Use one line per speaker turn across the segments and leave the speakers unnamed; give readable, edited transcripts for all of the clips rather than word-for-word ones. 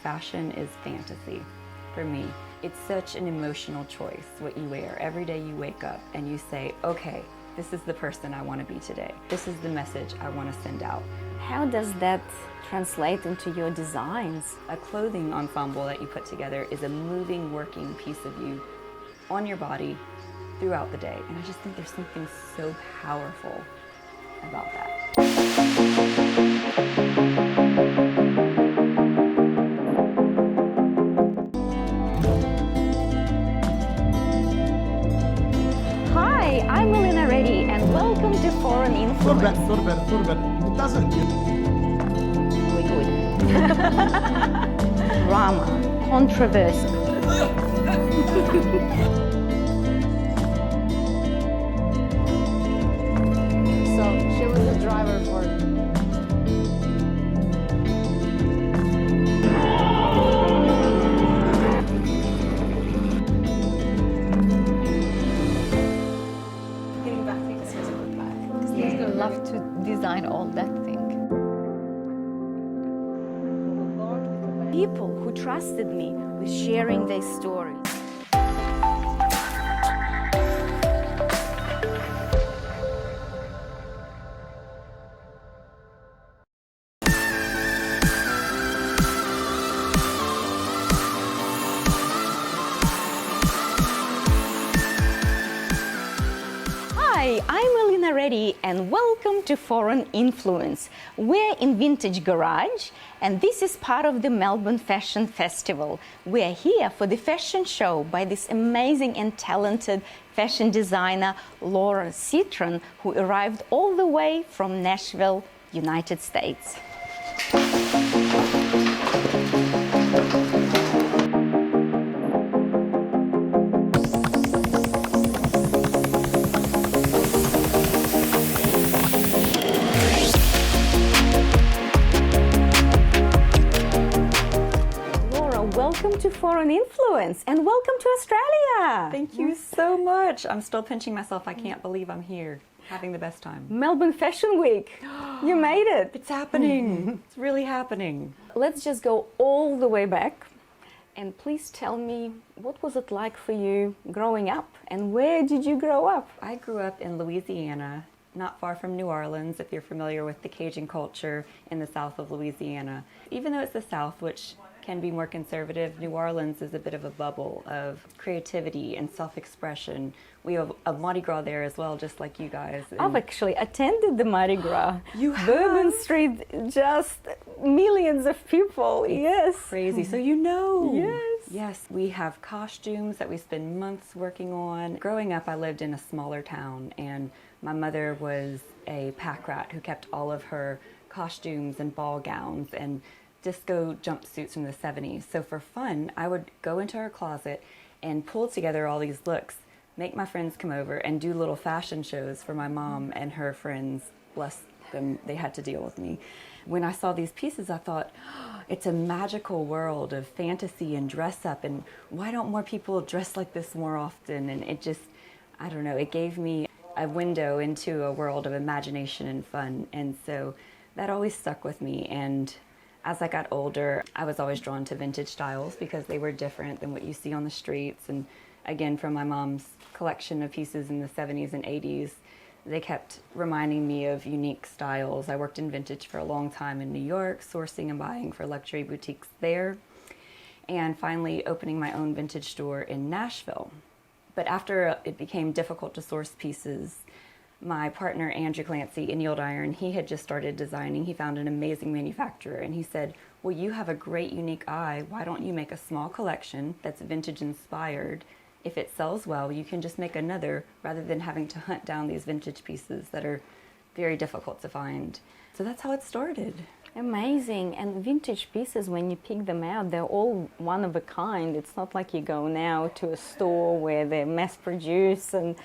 Fashion is fantasy for me. It's such an emotional choice, what you wear. Every day you wake up and you say, okay, this is the person I want to be today. This is the message I want to send out.
How does that translate into your designs?
A clothing ensemble that you put together is a moving, working piece of you on your body throughout the day. And I just think there's something so powerful about that.
Hi, I'm Elina Reddy and welcome to Foreign Influence.
Little bit. It doesn't.
Really good. Drama, controversy.
So she was the driver for
getting back to this physical back. Because he's gonna love to design all that thing.
People who trusted me with sharing their stories. Hi, I'm Elina Reddy and welcome to Foreign Influence. We're in Vintage Garage and this is part of the Melbourne Fashion Festival. We're here for the fashion show by this amazing and talented fashion designer Laura Citron, who arrived all the way from Nashville, United States. Welcome to Foreign Influence and welcome to Australia.
Thank you so much. I'm still pinching myself. I can't believe I'm here, having the best time.
Melbourne Fashion Week. You made it.
It's happening. It's really happening.
Let's just go all the way back and please tell me, what was it like for you growing up and where did you grow up?
I grew up in Louisiana, not far from New Orleans, if you're familiar with the Cajun culture in the south of Louisiana. Even though it's the south, which can be more conservative, New Orleans is a bit of a bubble of creativity and self-expression. We have a Mardi Gras there as well, just like you guys.
I've actually attended the Mardi Gras.
You have?
Bourbon Street, just millions of people, yes.
Crazy, so you know.
Yes.
Yes, we have costumes that we spend months working on. Growing up, I lived in a smaller town, and my mother was a pack rat who kept all of her costumes and ball gowns and disco jumpsuits from the 70s. So for fun, I would go into her closet and pull together all these looks, make my friends come over and do little fashion shows for my mom and her friends. Bless them, they had to deal with me. When I saw these pieces, I thought, oh, it's a magical world of fantasy and dress up, and why don't more people dress like this more often? And it just, I don't know, it gave me a window into a world of imagination and fun. And so that always stuck with me. And as I got older, I was always drawn to vintage styles because they were different than what you see on the streets. And again, from my mom's collection of pieces in the 70s and 80s, they kept reminding me of unique styles. I worked in vintage for a long time in New York, sourcing and buying for luxury boutiques there, and finally opening my own vintage store in Nashville. But after it became difficult to source pieces, my partner, Andrew Clancy in Yield Iron, he had just started designing. He found an amazing manufacturer and he said, well, you have a great unique eye. Why don't you make a small collection that's vintage inspired? If it sells well, you can just make another rather than having to hunt down these vintage pieces that are very difficult to find. So that's how it started.
Amazing. And vintage pieces, when you pick them out, they're all one of a kind. It's not like you go now to a store where they're mass produced and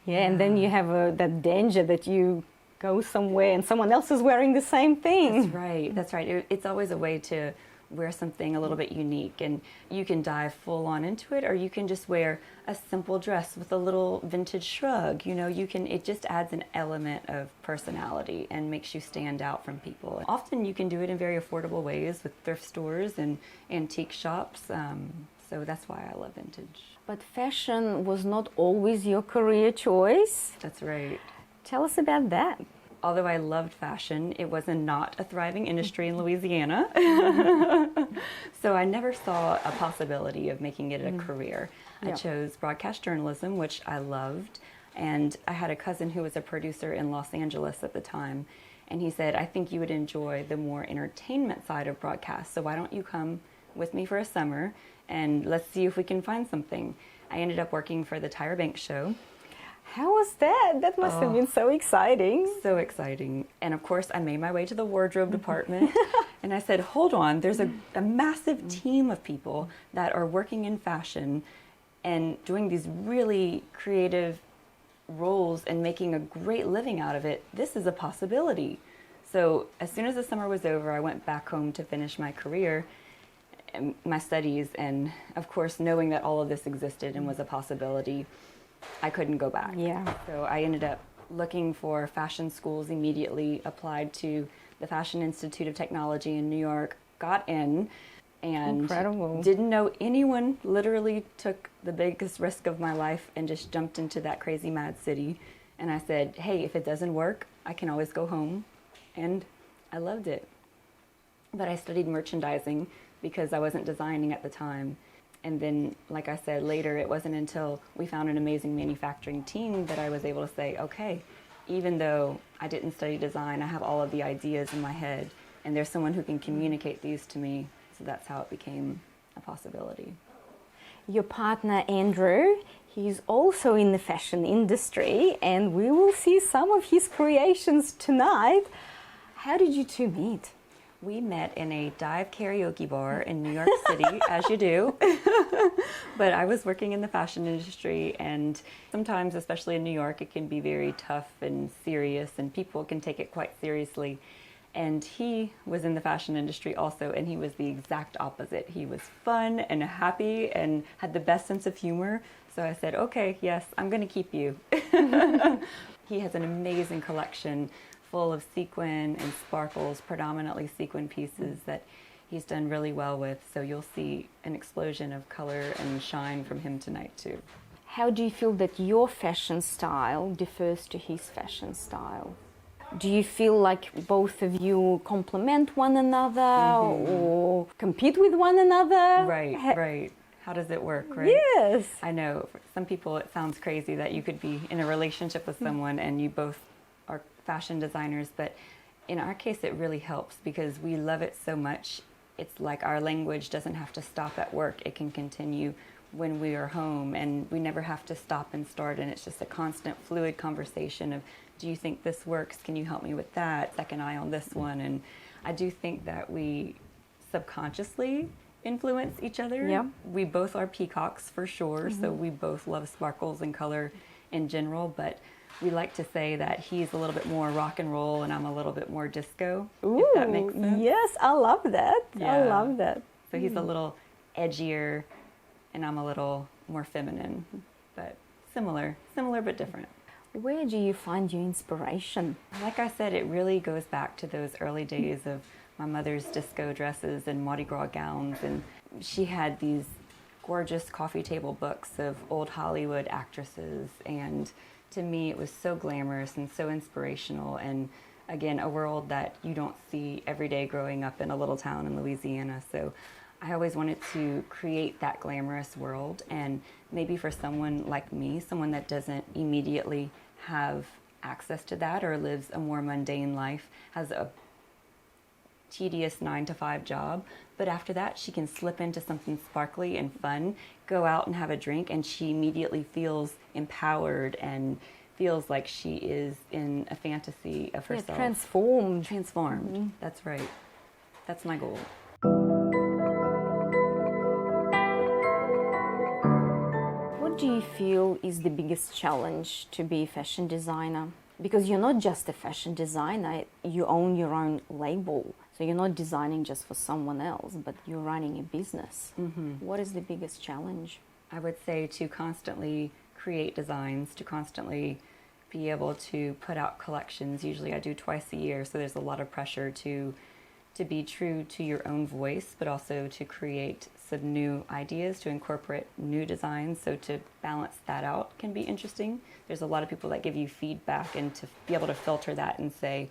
and then you have that danger that you go somewhere and someone else is wearing the same thing.
That's right. That's right. It's always a way to wear something a little bit unique, and you can dive full on into it, or you can just wear a simple dress with a little vintage shrug. You know, it just adds an element of personality and makes you stand out from people. Often you can do it in very affordable ways with thrift stores and antique shops, so that's why I love vintage.
But fashion was not always your career choice.
That's right.
Tell us about that.
Although I loved fashion, it was not a thriving industry in Louisiana. So I never saw a possibility of making it a career. I chose broadcast journalism, which I loved. And I had a cousin who was a producer in Los Angeles at the time. And he said, I think you would enjoy the more entertainment side of broadcast. So why don't you come with me for a summer and let's see if we can find something. I ended up working for the Tyra Banks show.
How was that? That must have been so exciting.
So exciting. And of course, I made my way to the wardrobe department and I said, hold on, there's a massive team of people that are working in fashion and doing these really creative roles and making a great living out of it. This is a possibility. So as soon as the summer was over, I went back home to finish my career, my studies, and of course, knowing that all of this existed and was a possibility, I couldn't go back.
Yeah.
So I ended up looking for fashion schools immediately, applied to the Fashion Institute of Technology in New York, got in, and
Incredible.
didn't know anyone, literally took the biggest risk of my life and just jumped into that crazy mad city. And I said, hey, if it doesn't work, I can always go home. And I loved it. But I studied merchandising because I wasn't designing at the time. And then, like I said, later, it wasn't until we found an amazing manufacturing team that I was able to say, okay, even though I didn't study design, I have all of the ideas in my head, and there's someone who can communicate these to me. So that's how it became a possibility.
Your partner, Andrew, he's also in the fashion industry, and we will see some of his creations tonight. How did you two meet?
We met in a dive karaoke bar in New York City, as you do. But I was working in the fashion industry, and sometimes, especially in New York, it can be very tough and serious, and people can take it quite seriously. And he was in the fashion industry also, and he was the exact opposite. He was fun and happy and had the best sense of humor. So I said, okay, yes, I'm going to keep you. He has an amazing collection full of sequin and sparkles, predominantly sequin pieces that he's done really well with. So you'll see an explosion of color and shine from him tonight too.
How do you feel that your fashion style differs to his fashion style? Do you feel like both of you complement one another or compete with one another?
Right, right. How does it work, right?
Yes.
I know for some people it sounds crazy that you could be in a relationship with someone and you both are fashion designers, but in our case it really helps because we love it so much. It's like our language doesn't have to stop at work. It can continue when we are home, and we never have to stop and start, and it's just a constant fluid conversation of, do you think this works? Can you help me with that? Second eye on this one. And I do think that we subconsciously influence each other.
Yeah.
We both are peacocks for sure, so we both love sparkles and color in general, but we like to say that he's a little bit more rock and roll and I'm a little bit more disco, if that makes sense.
Yes, I love that. I
Yeah.
love that.
So he's a little edgier and I'm a little more feminine, but similar but different.
Where do you find your inspiration?
Like I said, it really goes back to those early days of my mother's disco dresses and Mardi Gras gowns, and she had these gorgeous coffee table books of old Hollywood actresses, and to me it was so glamorous and so inspirational, and again, a world that you don't see every day growing up in a little town in Louisiana. So I always wanted to create that glamorous world, and maybe for someone like me, someone that doesn't immediately have access to that or lives a more mundane life, has a tedious 9-to-5 job, but after that she can slip into something sparkly and fun, go out and have a drink, and she immediately feels empowered and feels like she is in a fantasy of herself.
Transformed.
Transformed. That's right. That's my goal.
What do you feel is the biggest challenge to be a fashion designer? Because you're not just a fashion designer, you own your own label. So you're not designing just for someone else, but you're running a business. What is the biggest challenge?
I would say to constantly create designs, to constantly be able to put out collections. Usually I do twice a year, so there's a lot of pressure to be true to your own voice, but also to create some new ideas, to incorporate new designs. So to balance that out can be interesting. There's a lot of people that give you feedback, and to be able to filter that and say,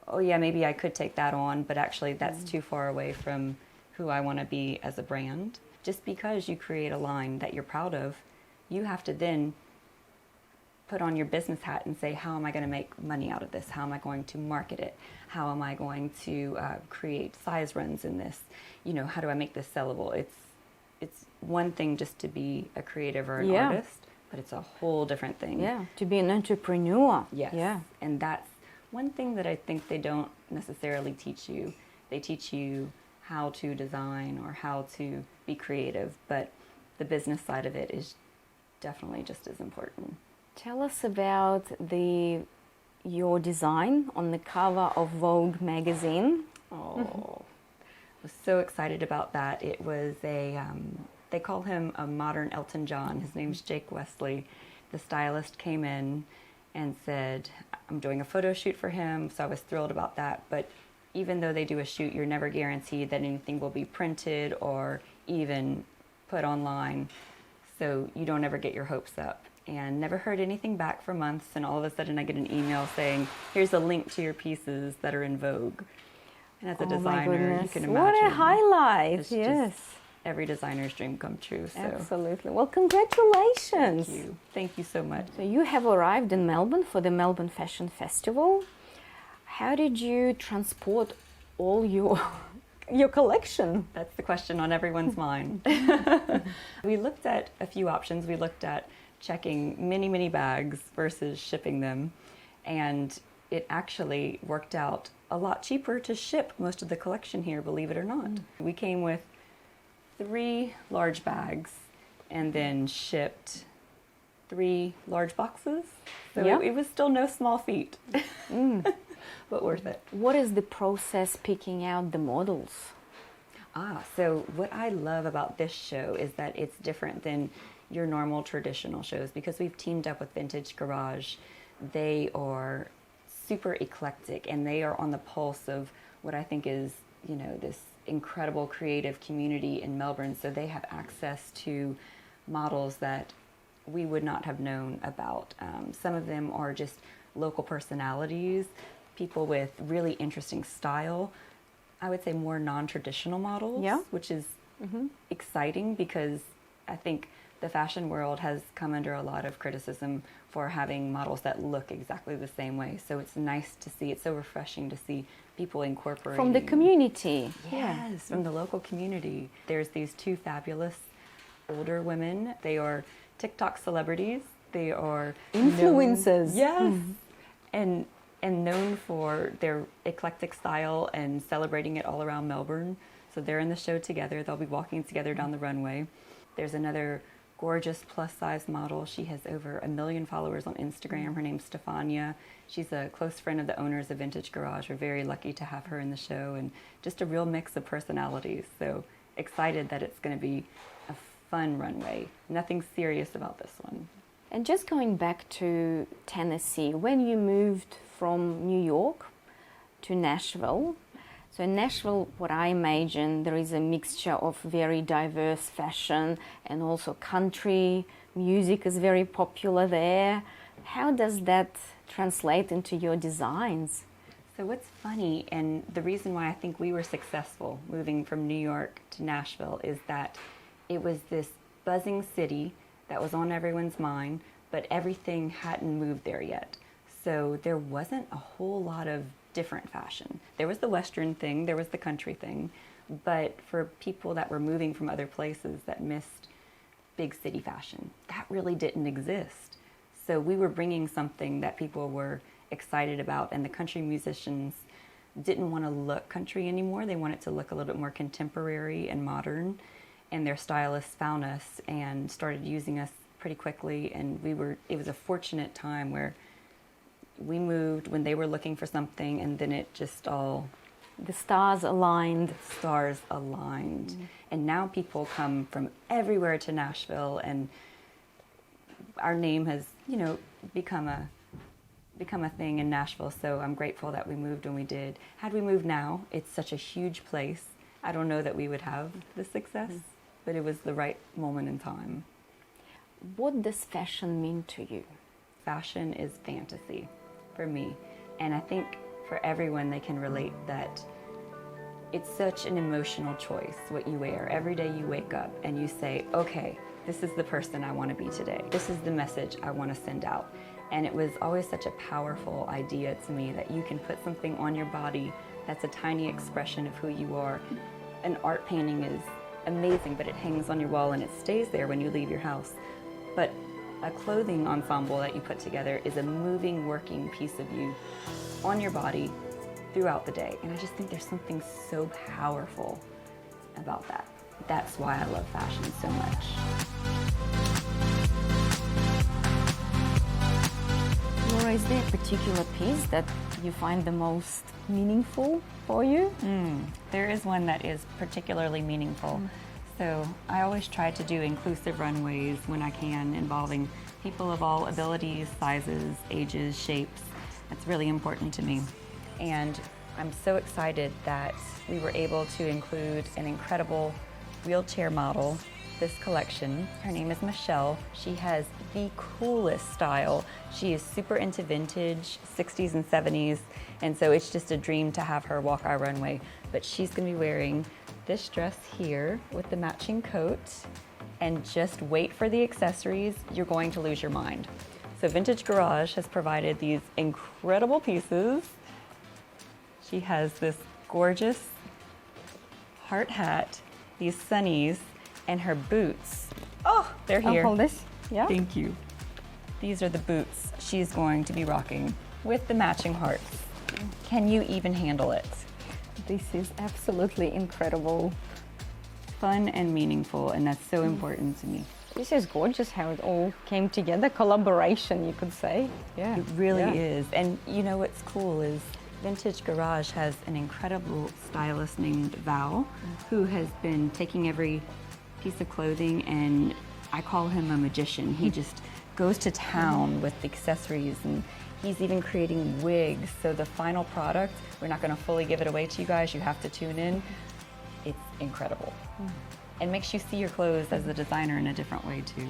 oh yeah, maybe I could take that on, but actually that's too far away from who I want to be as a brand. Just because you create a line that you're proud of, you have to then put on your business hat and say, how am I going to make money out of this? How am I going to market it? How am I going to create size runs in this? You know, how do I make this sellable? It's one thing just to be a creative or an artist, but it's a whole different thing.
Yeah, to be an entrepreneur.
Yes.
Yeah.
And that's one thing that I think they don't necessarily teach you. They teach you how to design or how to be creative, but the business side of it is definitely just as important.
Tell us about your design on the cover of Vogue magazine.
Oh, I was so excited about that. It was they call him a modern Elton John. His name's Jake Wesley. The stylist came in and said, I'm doing a photo shoot for him, so I was thrilled about that. But even though they do a shoot, you're never guaranteed that anything will be printed or even put online, so you don't ever get your hopes up. And never heard anything back for months, and all of a sudden I get an email saying, here's a link to your pieces that are in Vogue. And as a designer, you can imagine.
What a highlight,
it's
yes.
just every designer's dream come true. So.
Absolutely. Well, congratulations.
Thank you. Thank you so much.
So you have arrived in Melbourne for the Melbourne Fashion Festival. How did you transport all your collection?
That's the question on everyone's mind. We looked at a few options. We looked at checking many bags versus shipping them, and it actually worked out a lot cheaper to ship most of the collection here, believe it or not. We came with 3 large bags and then shipped 3 large boxes, so it was still no small feat. But worth it.
What is the process picking out the models?
So what I love about this show is that it's different than your normal traditional shows because we've teamed up with Vintage Garage. They are super eclectic, and they are on the pulse of what I think is, you know, this incredible creative community in Melbourne. So they have access to models that we would not have known about. Some of them are just local personalities, people with really interesting style. I would say more non-traditional models, which is exciting because I think the fashion world has come under a lot of criticism for having models that look exactly the same way. So it's nice to see, it's so refreshing to see people incorporating.
From the community.
Yes, from the local community. There's these 2 fabulous older women. They are TikTok celebrities. They are
influencers.
Yes. And known for their eclectic style and celebrating it all around Melbourne. So they're in the show together. They'll be walking together down the runway. There's another gorgeous plus-size model. She has over 1 million followers on Instagram. Her name's Stefania. She's a close friend of the owners of Vintage Garage. We're very lucky to have her in the show, and just a real mix of personalities. So excited that it's going to be a fun runway. Nothing serious about this one.
And just going back to Tennessee, when you moved from New York to Nashville, so in Nashville, what I imagine, there is a mixture of very diverse fashion, and also country music is very popular there. How does that translate into your designs?
So what's funny, and the reason why I think we were successful moving from New York to Nashville, is that it was this buzzing city that was on everyone's mind, but everything hadn't moved there yet. So there wasn't a whole lot of different fashion. There was the Western thing, there was the country thing, but for people that were moving from other places that missed big city fashion, that really didn't exist. So we were bringing something that people were excited about, and the country musicians didn't want to look country anymore. They wanted to look a little bit more contemporary and modern, and their stylists found us and started using us pretty quickly, and it was a fortunate time where we moved when they were looking for something, and then it just all
The stars aligned.
Stars aligned. And now people come from everywhere to Nashville, and our name has, become a thing in Nashville. So I'm grateful that we moved when we did. Had we moved now, it's such a huge place. I don't know that we would have the success, but it was the right moment in time.
What does fashion mean to you?
Fashion is fantasy for me, and I think for everyone they can relate that it's such an emotional choice what you wear. Every day you wake up and you say, okay, this is the person I want to be today. This is the message I want to send out. And it was always such a powerful idea to me that you can put something on your body that's a tiny expression of who you are. An art painting is amazing, but it hangs on your wall and it stays there when you leave your house. But a clothing ensemble that you put together is a moving, working piece of you on your body throughout the day. And I just think there's something so powerful about that. That's why I love fashion so much.
Laura, is there a particular piece that you find the most meaningful for you?
There is one that is particularly meaningful. So I always try to do inclusive runways when I can, involving people of all abilities, sizes, ages, shapes. That's really important to me. And I'm so excited that we were able to include an incredible wheelchair model this collection. Her name is Michelle. She has the coolest style. She is super into vintage, 60s and 70s, and so it's just a dream to have her walk our runway. But she's gonna be wearing this dress here with the matching coat, and just wait for the accessories. You're going to lose your mind. So Vintage Garage has provided these incredible pieces. She has this gorgeous heart hat, these sunnies, and her boots. Oh, they're here.
I'll hold this. Yeah.
Thank you. These are the boots she's going to be rocking with the matching hearts. Can you even handle it?
This is absolutely incredible.
Fun and meaningful, and that's so important to me.
This is gorgeous how it all came together. Collaboration, you could say. Yeah.
It really is. And you know what's cool is Vintage Garage has an incredible stylist named Val, who has been taking every piece of clothing, and I call him a magician. He just goes to town with the accessories, and he's even creating wigs. So the final product, we're not going to fully give it away to you guys. You have to tune in. It's incredible. And makes you see your clothes as a designer in a different way too.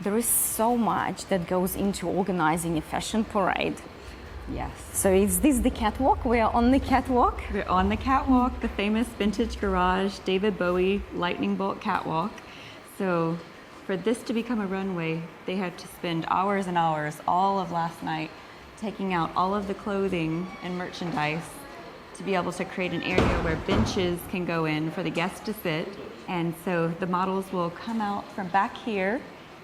There is so much that goes into organizing a fashion parade.
Yes.
So is this the catwalk? We are on the catwalk.
We're on the catwalk, the famous Vintage Garage David Bowie lightning bolt catwalk. So for this to become a runway, they had to spend hours and hours all of last night taking out all of the clothing and merchandise to be able to create an area where benches can go in for the guests to sit. And so the models will come out from back here.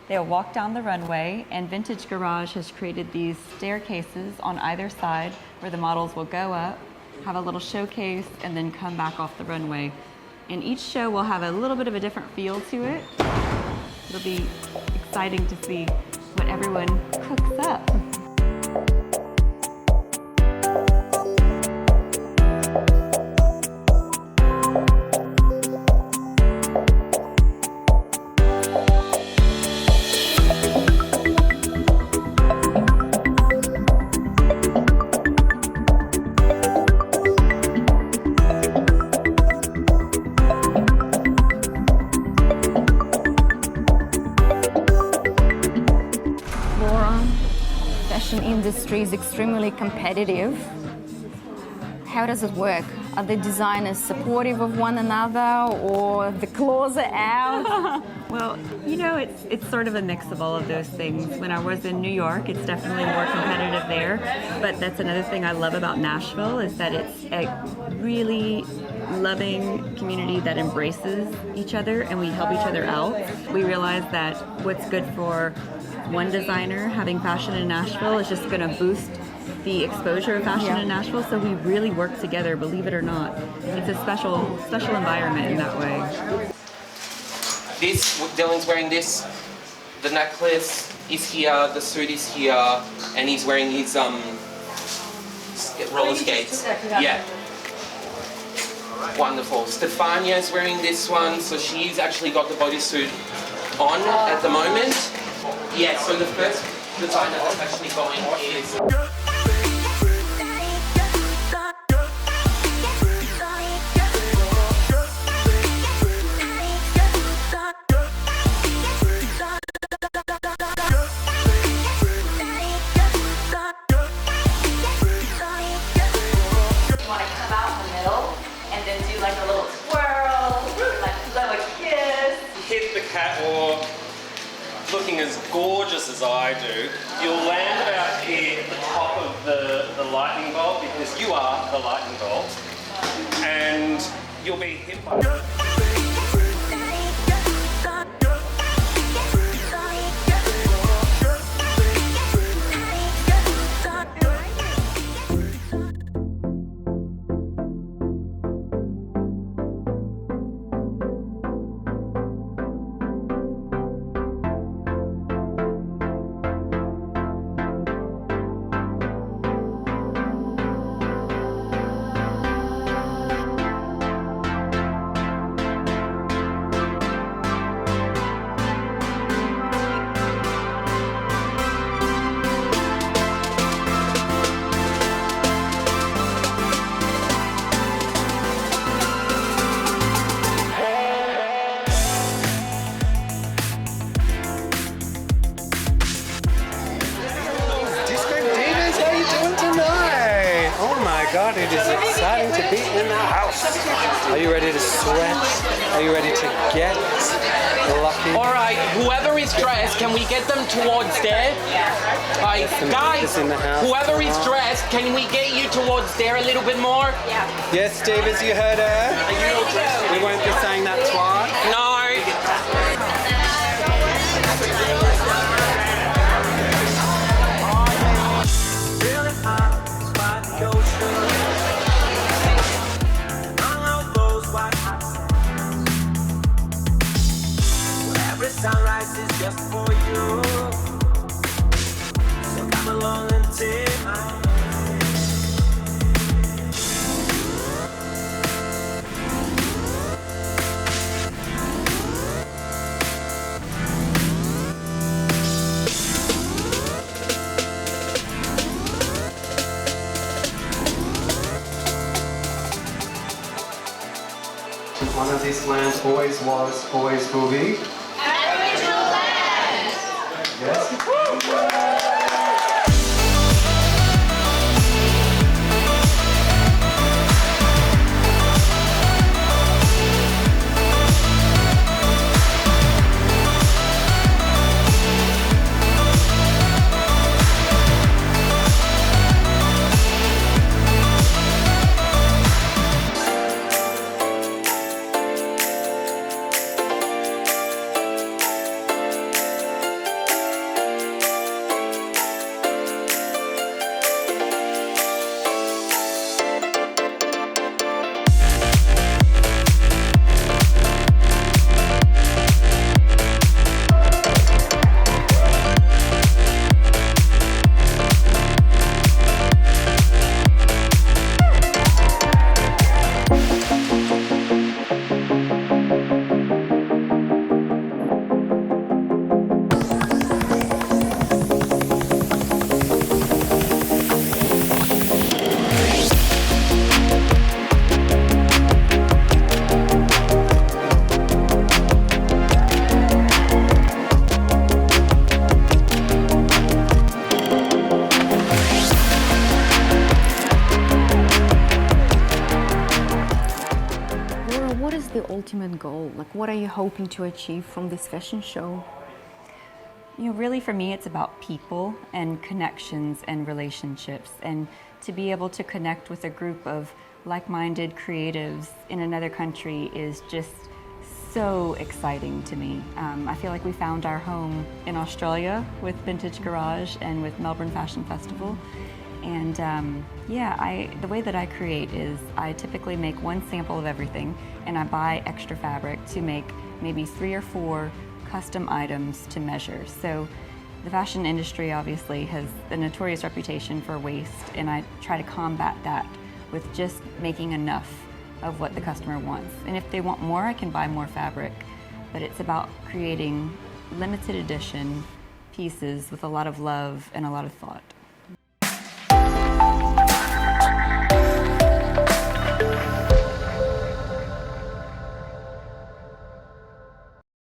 They'll walk down the runway, and Vintage Garage has created these staircases on either side where the models will go up, have a little showcase, and then come back off the runway. And each show will have a little bit of a different feel to it. It'll be exciting to see what everyone cooks up.
Industry is extremely competitive. How does it work? Are the designers supportive of one another, or the claws are out?
Well, you know, it's sort of a mix of all of those things. When I was in New York, it's definitely more competitive there. But that's another thing I love about Nashville, is that it's a really loving community that embraces each other, and we help each other out. We realize that what's good for one designer having fashion in Nashville is just going to boost the exposure of fashion in Nashville, so we really work together, believe it or not. It's a special environment in that way.
This, Dylan's wearing this, the necklace is here, the suit is here, and he's wearing his roller skates. Yeah. Wonderful. Stefania's wearing this one, so she's actually got the bodysuit on at the moment. Yeah, so the first designer that's actually going is...
Hit the catwalk, looking as gorgeous as I do. You'll land about here at the top of the lightning bolt, because you are the lightning bolt, and you'll be hit by...
God, it is exciting to be in the house. Are you ready to sweat? Are you ready to get lucky?
All right, whoever is dressed, can we get them towards there? Guys, whoever is dressed, can we get you towards there a little bit more?
Yes, Davis, you heard her. We won't be saying that twice.
No.
Sunrise is just for you, so come along and take my hand.
One of these lands always was, always will be. Yes.
The ultimate goal? Like, what are you hoping to achieve from this fashion show?
You know, really for me, it's about people and connections and relationships, and to be able to connect with a group of like-minded creatives in another country is just so exciting to me. I feel like we found our home in Australia with Vintage Garage and with Melbourne Fashion Festival. And the way that I create is I typically make one sample of everything, and I buy extra fabric to make maybe 3 or 4 custom items to measure. So the fashion industry obviously has a notorious reputation for waste, and I try to combat that with just making enough of what the customer wants. And if they want more, I can buy more fabric. But it's about creating limited edition pieces with a lot of love and a lot of thought.